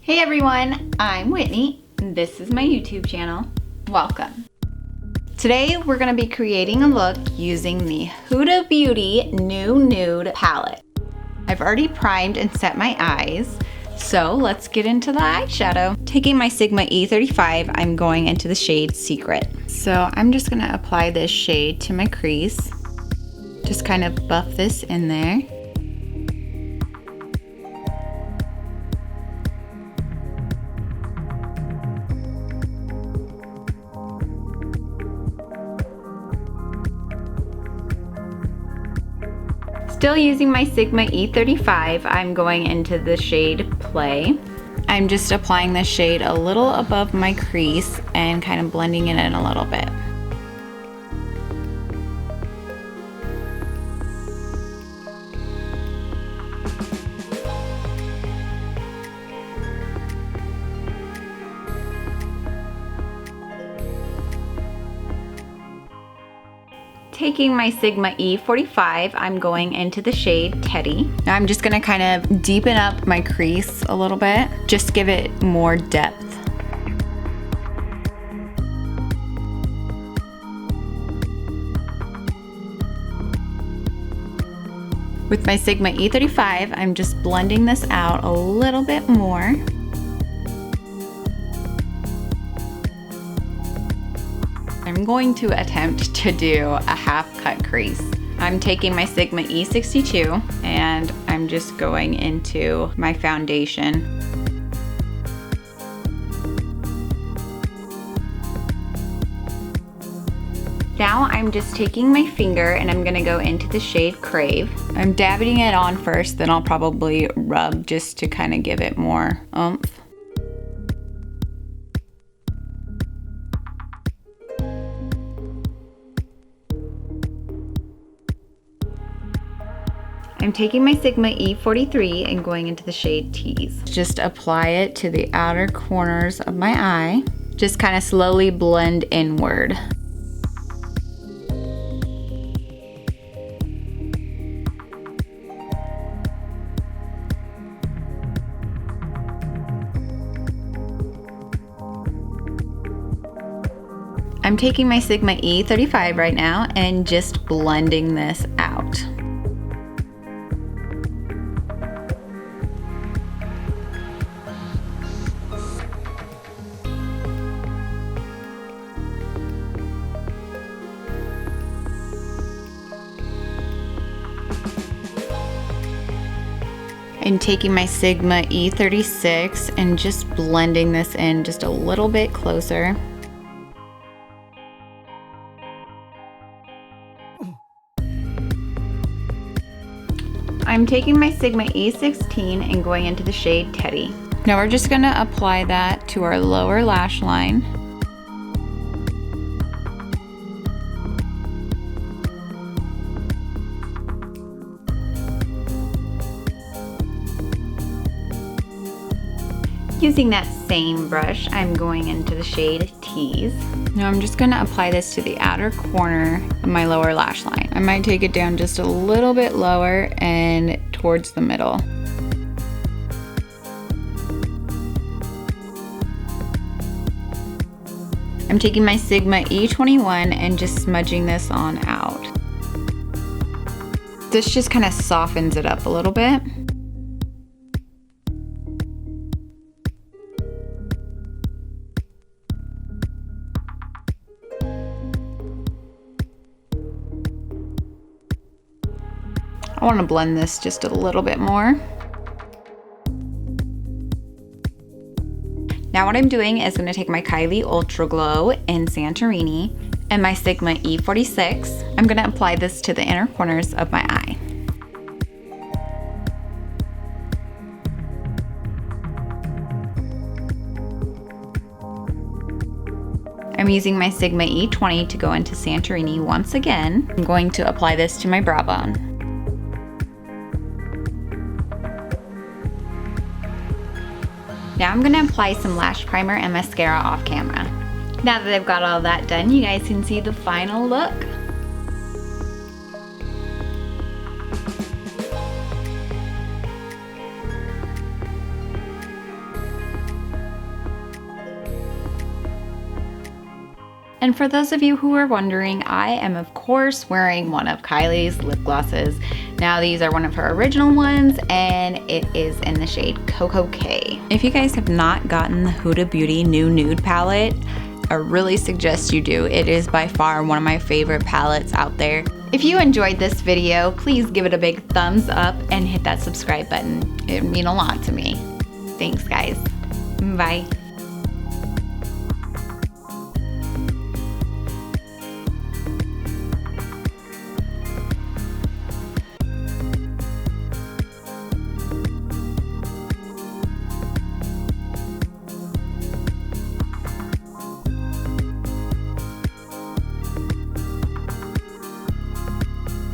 Hey everyone, I'm Whitney. This is my YouTube channel. Welcome. Today we're going to be creating a look using the Huda Beauty New Nude palette. I've already primed and set my eyes, so let's get into the eyeshadow. Taking my Sigma E35, I'm going into the shade Secret. So I'm just going to apply this shade to my crease. Just kind of buff this in there. Still using my Sigma E35, I'm going into the shade Play. I'm just applying this shade a little above my crease and kind of blending it in a little bit. Taking my Sigma E45, I'm going into the shade Teddy. Now I'm just gonna kind of deepen up my crease a little bit, just give it more depth. With my Sigma E35, I'm just blending this out a little bit more. I'm going to attempt to do a half cut crease. I'm taking my Sigma E62 and I'm just going into my foundation. Now I'm just taking my finger and I'm gonna go into the shade Crave. I'm dabbing it on first, then I'll probably rub just to kind of give it more oomph. I'm taking my Sigma E43 and going into the shade Tease. Just apply it to the outer corners of my eye. Just kind of slowly blend inward. I'm taking my Sigma E35 right now and just blending this out. And taking my Sigma E36 and just blending this in just a little bit closer. I'm taking my Sigma E16 and going into the shade Teddy. Now we're just gonna apply that to our lower lash line. Using that same brush, I'm going into the shade Tease. Now I'm just gonna apply this to the outer corner of my lower lash line. I might take it down just a little bit lower and towards the middle. I'm taking my Sigma E21 and just smudging this on out. This just kind of softens it up a little bit. I want to blend this just a little bit more. Now what I'm doing is going to take my Kylie Ultra Glow in Santorini and my Sigma E46. I'm going to apply this to the inner corners of my eye. I'm using my Sigma E20 to go into Santorini once again. I'm going to apply this to my brow bone. Now I'm gonna apply some lash primer and mascara off camera. Now that I've got all that done, you guys can see the final look. And for those of you who are wondering, I am of course wearing one of Kylie's lip glosses. Now these are one of her original ones and it is in the shade Cocoa K. If you guys have not gotten the Huda Beauty New Nude palette, I really suggest you do. It is by far one of my favorite palettes out there. If you enjoyed this video, please give it a big thumbs up and hit that subscribe button. It would mean a lot to me. Thanks guys. Bye.